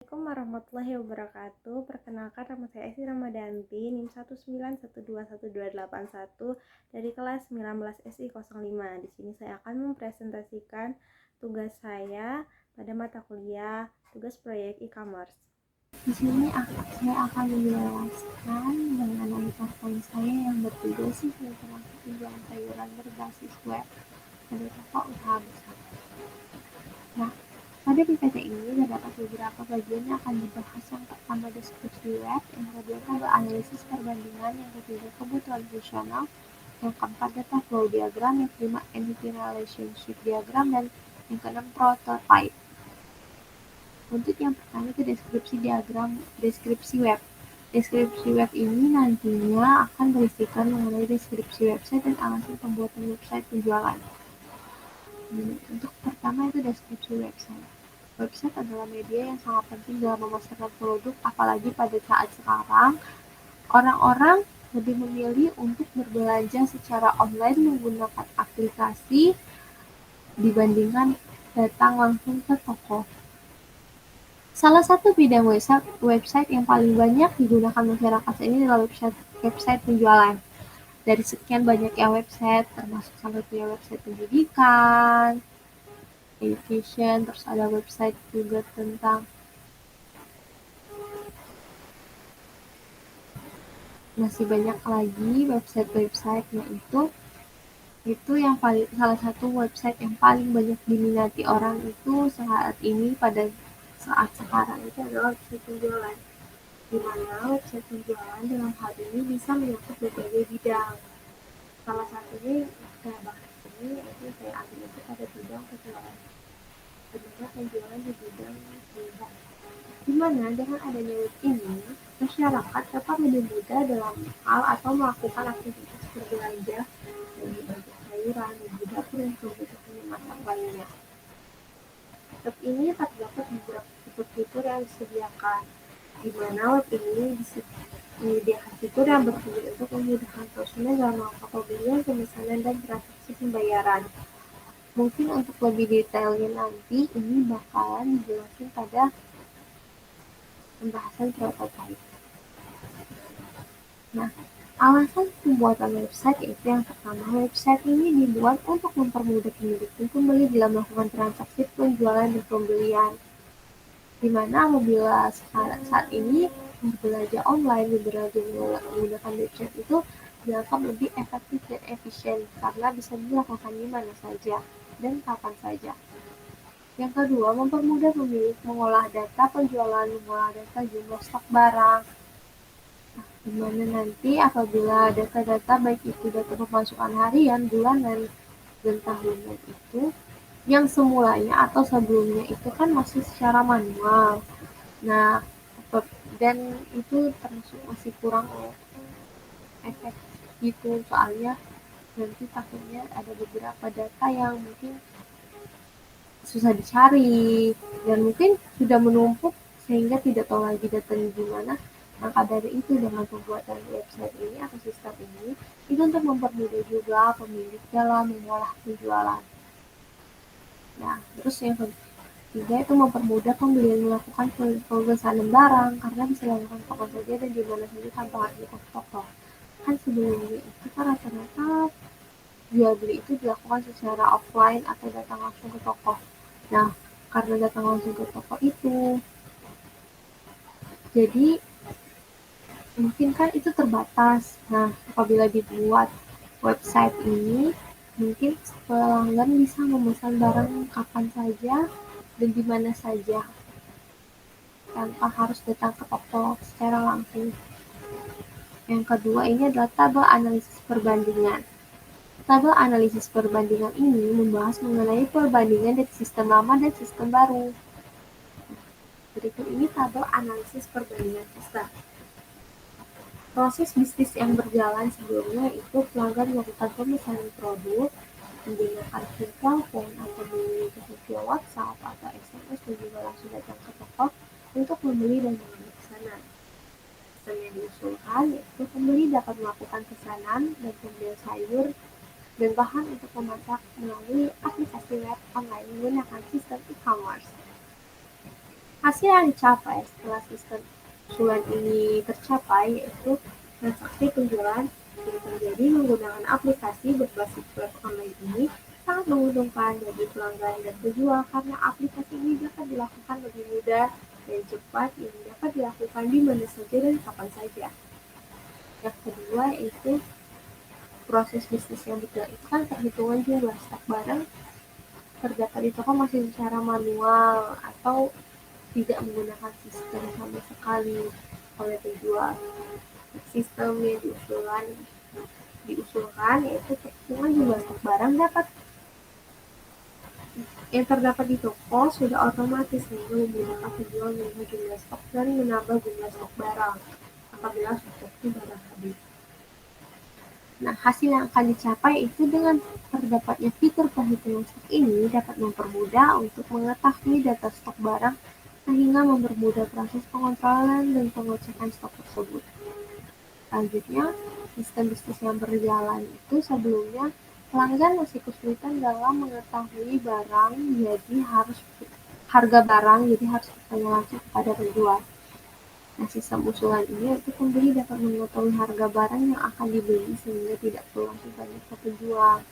Assalamualaikum warahmatullahi wabarakatuh. Perkenalkan, nama saya Esi Ramadanti, NIM 191212181 dari kelas 19 SI05. Di sini saya akan mempresentasikan tugas saya pada mata kuliah tugas proyek e-commerce. Di sini saya akan menjelaskan mengenai PowerPoint saya yang bertujuan tentang penjualan sayuran berbasis web dari toko usaha besar. Nah, pada PPT ini terdapat beberapa bagian yang akan dibahas. Yang pertama deskripsi web, yang kedua tabel analisis perbandingan, yang ketiga kebutuhan fungsional, yang keempat data flow diagram, yang kelima entity relationship diagram, dan yang keenam prototype. Untuk yang pertama itu deskripsi web. Deskripsi web ini nantinya akan berisikan mengenai deskripsi website dan alasan pembuatan website penjualan. Untuk pertama itu deskripsi website. Website adalah media yang sangat penting dalam memasarkan produk, apalagi pada saat sekarang orang-orang lebih memilih untuk berbelanja secara online menggunakan aplikasi dibandingkan datang langsung ke toko. Salah satu bidang website yang paling banyak digunakan masyarakat saat ini adalah website penjualan. Dari sekian banyaknya website, termasuk sampai punya website pendidikan, education, terus ada website juga tentang masih banyak lagi website-websitenya itu yang paling salah satu website yang paling banyak diminati orang itu saat ini pada saat sekarang itu adalah website penjualan, di mana website penjualan dalam hal ini bisa menyangkut berbagai bidang. Salah satunya saya bahas ini yaitu saya ambil itu pada bidang penjualan. Sebenarnya penjualan di bidang penjualan. Di mana dengan adanya web ini, masyarakat dapat lebih mudah dalam hal atau melakukan aktivitas berbelanja dari baju sayuran, baju dapur, dan kebutuhan memasak lainnya. Web ini terdapat beberapa fitur-fitur yang disediakan, di mana web ini menyediakan fitur yang berfungsi untuk memudahkan konsumen dalam melakukan pembelian, pemesanan, dan transaksi pembayaran. Mungkin untuk lebih detailnya nanti ini bakalan dijelaskan pada pembahasan prototype. Nah, alasan pembuatan website yaitu yang pertama, website ini dibuat untuk mempermudah pemilik dan pembeli dalam melakukan transaksi penjualan dan pembelian. Di mana apabila saat ini berbelanja online, berbelanja menggunakan website itu dianggap lebih efektif dan efisien karena bisa dilakukan di mana saja dan kapan saja. Yang kedua, mempermudah pemilik mengolah data penjualan, mengolah data jumlah stok barang, di mana nanti apabila data-data baik itu data pemasukan harian, bulanan, dan tahunan itu yang semulanya atau sebelumnya itu kan masih secara manual. Nah, dan itu termasuk masih kurang efektif gitu, soalnya nanti takutnya ada beberapa data yang mungkin susah dicari dan mungkin sudah menumpuk sehingga tidak tahu lagi datanya gimana. Maka dari itu dengan pembuatan website ini atau sistem ini itu untuk mempermudah juga pemilik dalam mengolah penjualan. Nah, terus yang ketiga itu mempermudah pembelian melakukan pemesanan barang karena bisa dilakukan kapan saja dan di mana saja tanpa harus ke toko. Kan sebelumnya itu kan rata-rata jual beli itu dilakukan secara offline atau datang langsung ke toko. Nah, karena datang langsung ke toko itu, jadi mungkin kan itu terbatas. Nah, apabila dibuat website ini, mungkin pelanggan bisa memesan barang kapan saja dan di mana saja, tanpa harus datang ke toko secara langsung. Yang kedua ini adalah tabel analisis perbandingan. Tabel analisis perbandingan ini membahas mengenai perbandingan dari sistem lama dan sistem baru. Berikut ini tabel analisis perbandingan sistem. Proses bisnis yang berjalan sebelumnya itu pelanggan melakukan pemesanan produk menggunakan telepon atau menggunakan via WhatsApp atau SMS dan juga langsung datang ke toko untuk membeli dan mengambil pesanan. Sistem yang diusulkan yaitu pembeli dapat melakukan pesanan dan pembelian sayur dan bahan untuk memasak melalui aplikasi web online menggunakan sistem e-commerce. hasil yang dicapai setelah sistem usulan ini tercapai yaitu transaksi penjualan yang terjadi menggunakan aplikasi berbasis web online ini sangat menguntungkan bagi pelanggan dan penjual karena aplikasi ini dapat dilakukan lebih mudah dan cepat yang dapat dilakukan di mana saja dan kapan saja. Yang kedua yaitu proses bisnis yang detail itu kan perhitungan jumlah stok barang terdapat di toko masih secara manual atau tidak menggunakan sistem sama sekali oleh penjual. Sistem yang diusulkan yaitu perhitungan jumlah stok barang yang terdapat di toko sudah otomatis sehingga memudahkan penjual melihat jumlah stok dan menambah jumlah stok barang apabila stoknya barang habis. Nah, hasil yang akan dicapai itu dengan terdapatnya fitur perhitungan stok ini dapat mempermudah untuk mengetahui data stok barang sehingga mempermudah proses pengontrolan dan pengecekan stok tersebut. Selanjutnya, sistem bisnis yang berjalan itu sebelumnya pelanggan masih kesulitan dalam mengetahui barang, jadi harga barang, jadi harus bertanya langsung kepada penjual. Nah, sistem usulan ini untuk pembeli dapat mengetahui harga barang yang akan dibeli sehingga tidak perlu langsung tanya ke penjual,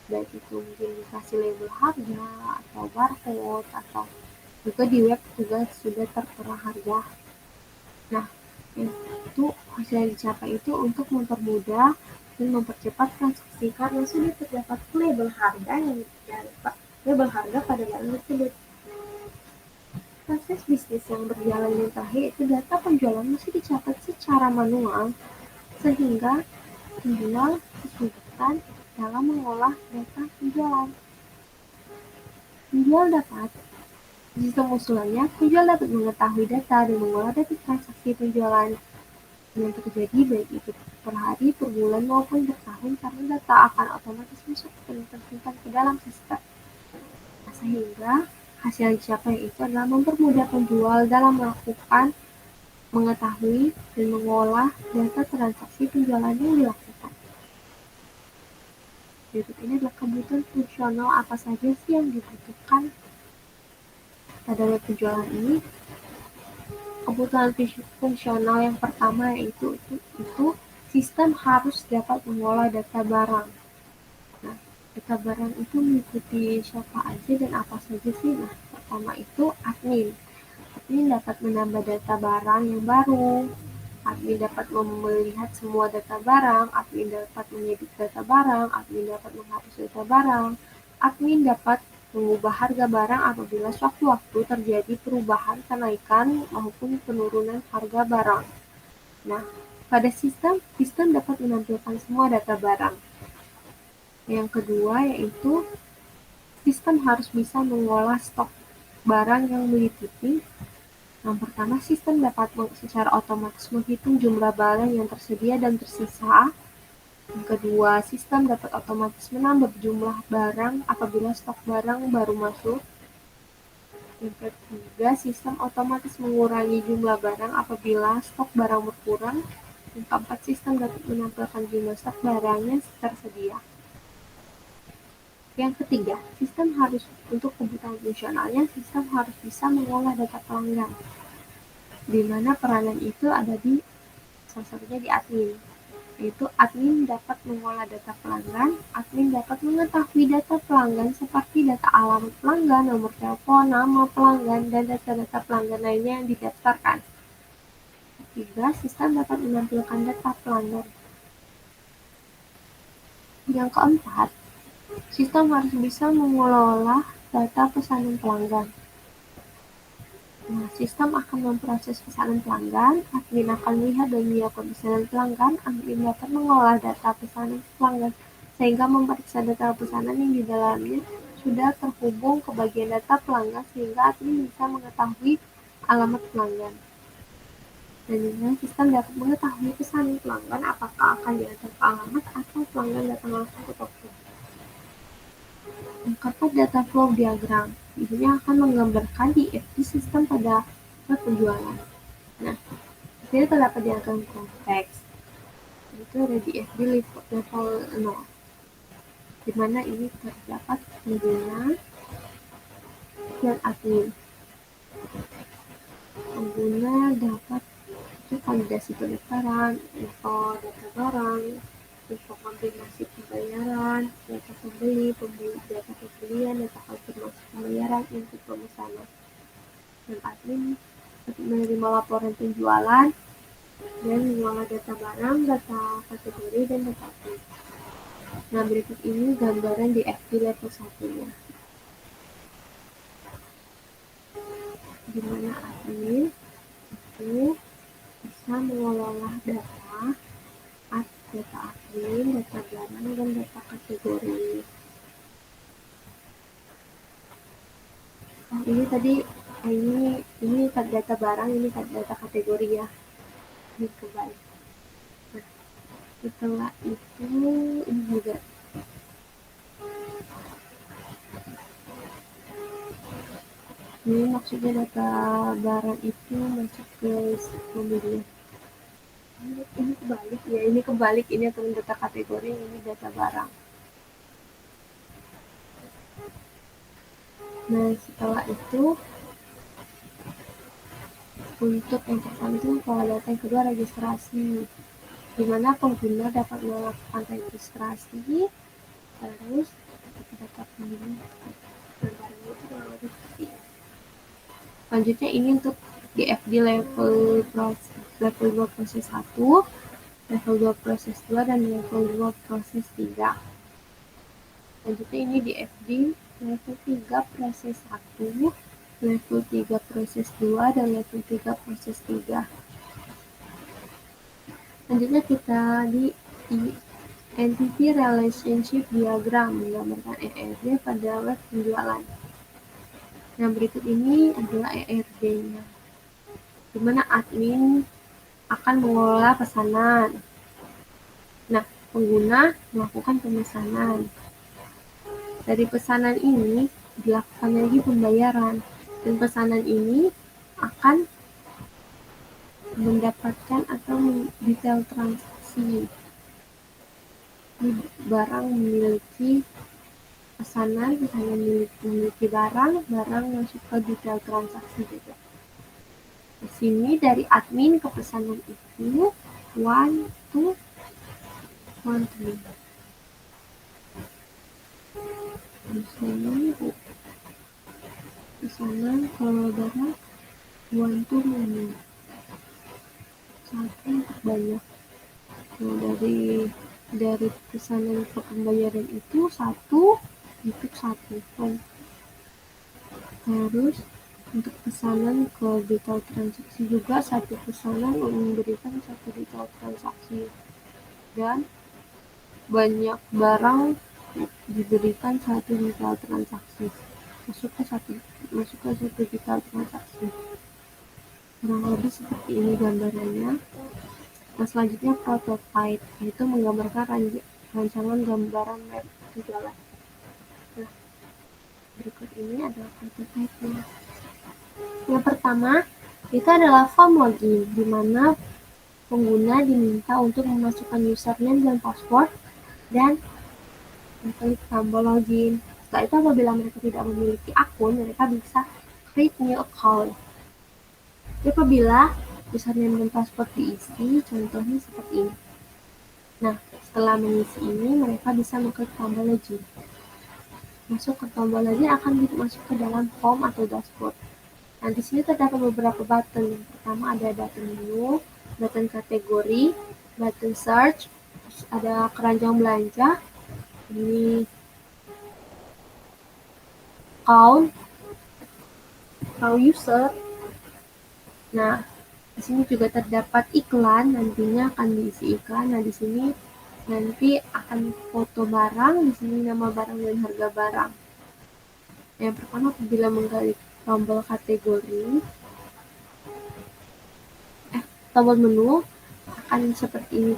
baik itu mungkin dikasih label harga atau barcode atau juga di web juga sudah tertera harga. Nah, itu hasil yang dicapai itu untuk mempermudah dan mempercepat transaksi karena sudah terdapat label harga pada barang tersebut. Proses bisnis yang berjalan yang terakhir itu data penjualan masih dicatat secara manual sehingga penjual kesulitan dalam mengolah data penjualan. Sistem usulannya, penjual dapat mengetahui data dan mengolah data transaksi penjualan yang terjadi baik itu per hari, per bulan maupun per tahun karena data akan otomatis masuk dan tersimpan ke dalam sistem. Nah, sehingga hasil yang dicapai itu adalah mempermudah penjual dalam mengetahui dan mengolah data transaksi penjualan yang dilakukan. Berikut ini adalah kebutuhan fungsional apa saja sih yang dibutuhkan pada web penjualan ini. Kebutuhan fungsional yang pertama yaitu sistem harus dapat mengolah data barang. Nah, data barang itu mengikuti siapa aja dan apa saja sih? Nah, pertama itu admin. Admin dapat menambah data barang yang baru. Admin dapat melihat semua data barang. Admin dapat mengedit data barang. Admin dapat menghapus data barang. Admin dapat mengubah harga barang apabila sewaktu-waktu terjadi perubahan kenaikan maupun penurunan harga barang. Nah, pada sistem dapat menampilkan semua data barang. Yang kedua yaitu sistem harus bisa mengolah stok barang yang meliputi. Yang pertama, sistem dapat secara otomatis menghitung jumlah barang yang tersedia dan tersisa. Yang kedua, sistem dapat otomatis menambah jumlah barang apabila stok barang baru masuk. Yang ketiga, sistem otomatis mengurangi jumlah barang apabila stok barang berkurang. Yang keempat, sistem dapat menampilkan jumlah stok barang yang tersedia. Yang ketiga, untuk kebutuhan fungsionalnya, sistem harus bisa mengolah data pelanggan, di mana peranan itu ada di salah satunya di admin. Yaitu admin dapat mengolah data pelanggan, admin dapat mengetahui data pelanggan seperti data alamat pelanggan, nomor telepon, nama pelanggan, dan data-data pelanggan lainnya yang didaftarkan. Ketiga, sistem dapat menampilkan data pelanggan. Yang keempat, sistem harus bisa mengelola data pesanan pelanggan. Nah, sistem akan memproses pesanan pelanggan, admin akan melihat dan menyiapkan pesanan pelanggan, admin dapat mengolah data pesanan pelanggan, sehingga memeriksa data pesanan yang di dalamnya sudah terhubung ke bagian data pelanggan sehingga admin bisa mengetahui alamat pelanggan. Dan juga sistem dapat mengetahui pesanan pelanggan apakah akan diantar ke alamat atau pelanggan datang langsung ke toko. Yang keempat, data flow diagram. Ini akan menggambarkan DFG sistem pada web penjualan. Nah, di sini terdapat diagram konteks. Itu ada DFG level 0. Di mana ini terdapat pengguna dan admin. pengguna dapat itu validasi pendaftaran, info data barang, info konfirmasi pembayaran, data pembeli, data pembelian, data konfirmasi pembayaran, info pemesanan. Dan admin menerima laporan penjualan dan mengolah data barang, data kategori, dan data PIN. Nah, berikut ini gambaran di FD level 1-nya. Di mana admin itu bisa mengelola data admin, data barang, dan data kategori. Oh, ini tadi ini data barang, ini data kategori ya. Ini kebalik. Nah, setelah itu ini juga ini maksudnya data barang itu masuk ke pembelian. Ini kebalik ya, ini kebalik, ini atau data kategori, ini data barang. Nah, setelah itu untuk yang tertentu kalau data yang kedua registrasi, di mana pengguna dapat melakukan registrasi terus data pembeli dan barangnya itu kurang lebih seperti ini. Selanjutnya ini untuk DFD level 2 proses 1, level 2 proses 2, dan level 2 proses 3. Selanjutnya ini DFD level 3 proses 1, level 3 proses 2, dan level 3 proses 3. Selanjutnya kita di Entity Relationship Diagram menggambarkan ERD pada web penjualan. Yang berikut ini adalah ERD-nya, di mana admin akan mengelola pesanan. Nah, pengguna melakukan pemesanan. Dari pesanan ini dilakukan lagi pembayaran, dan pesanan ini akan mendapatkan atau detail transaksi. Barang memiliki pesanan memiliki barang masuk ke detail transaksi juga. Di sini dari admin ke pesanan itu one to monthly. Di sini pesanan ke barang one to many. Satu untuk banyak. Nah, dari pesanan ke pembayaran itu satu untuk satu. Terus untuk pesanan ke detail transaksi juga satu pesanan memberikan satu detail transaksi, dan banyak barang diberikan satu detail transaksi, masuk ke satu detail transaksi. Kurang lebih seperti ini gambarannya. Nah, selanjutnya prototype, yaitu menggambarkan rancangan gambaran web penjualan. Nah, berikut ini adalah prototype-nya. Yang pertama, itu adalah form login, di mana pengguna diminta untuk memasukkan username dan password dan mengklik tombol login. Setelah itu, apabila mereka tidak memiliki akun, mereka bisa create new account. Jadi, apabila username dan password diisi, contohnya seperti ini. Nah, setelah mengisi ini, mereka bisa mengklik tombol login. Masuk ke tombol login akan masuk ke dalam form atau dashboard. Nah, di sini terdapat beberapa button. Yang pertama ada button menu, button kategori, button search, ada keranjang belanja, ini count user. Nah, di sini juga terdapat iklan, nantinya akan diisi iklan. Nah, di sini nanti akan foto barang, di sini nama barang dan harga barang. Yang pertama, apabila mengklik tombol kategori, tombol menu akan seperti ini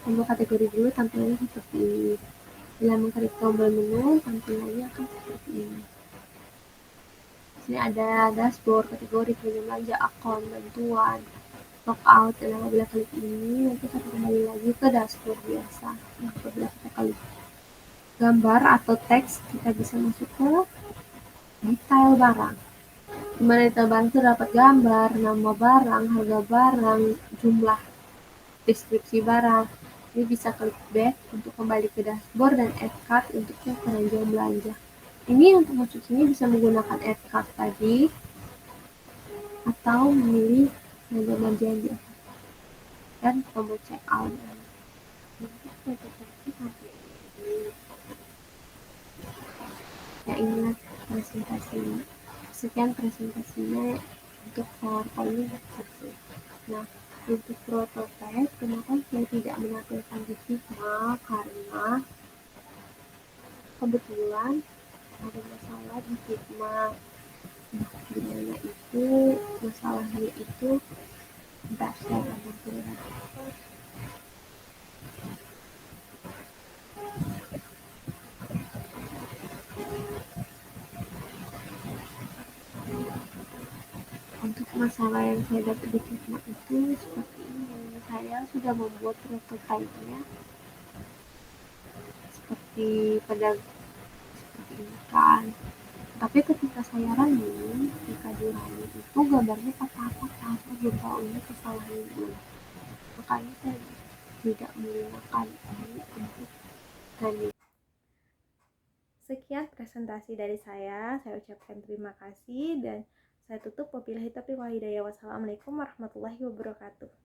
tombol kategori dulu tampilannya seperti ini. Bila mengklik tombol menu, tampilannya akan seperti ini. Di sini ada dashboard, kategori, belanja, akun, bantuan, logout, dan apabila klik ini nanti akan kembali lagi ke dashboard biasa. Nah, apabila kita klik gambar atau teks, kita bisa masuk ke detail barang. Dimana di tebalan terdapat gambar, nama barang, harga barang, jumlah deskripsi barang. Ini bisa klik back untuk kembali ke dashboard dan add cart untuk cek keranjang belanja. Ini untuk masuk sini bisa menggunakan add cart tadi atau memilih belanja yang di dan tombol check out. Ya inilah presentasi. Sekian presentasinya untuk PowerPoint satu. Nah, untuk prototipe, kenapa saya tidak menampilkan di Figma? Karena kebetulan ada masalah di Figma. Dimana itu masalahnya itu tidak saya tampilkan. Untuk masalah yang saya dapat di Figma itu seperti ini. Saya sudah membuat prototipe-nya seperti pada seperti ini kan. Tapi ketika saya running, ketika di running itu gambarnya patah-patah. Saya belum tahu ini kesalahan gue. Makanya saya tidak menggunakan ini untuk running. Sekian presentasi dari saya ucapkan terima kasih dan saya tutup. Wabillahi taufiq wal hidayah. Wassalamualaikum warahmatullahi wabarakatuh.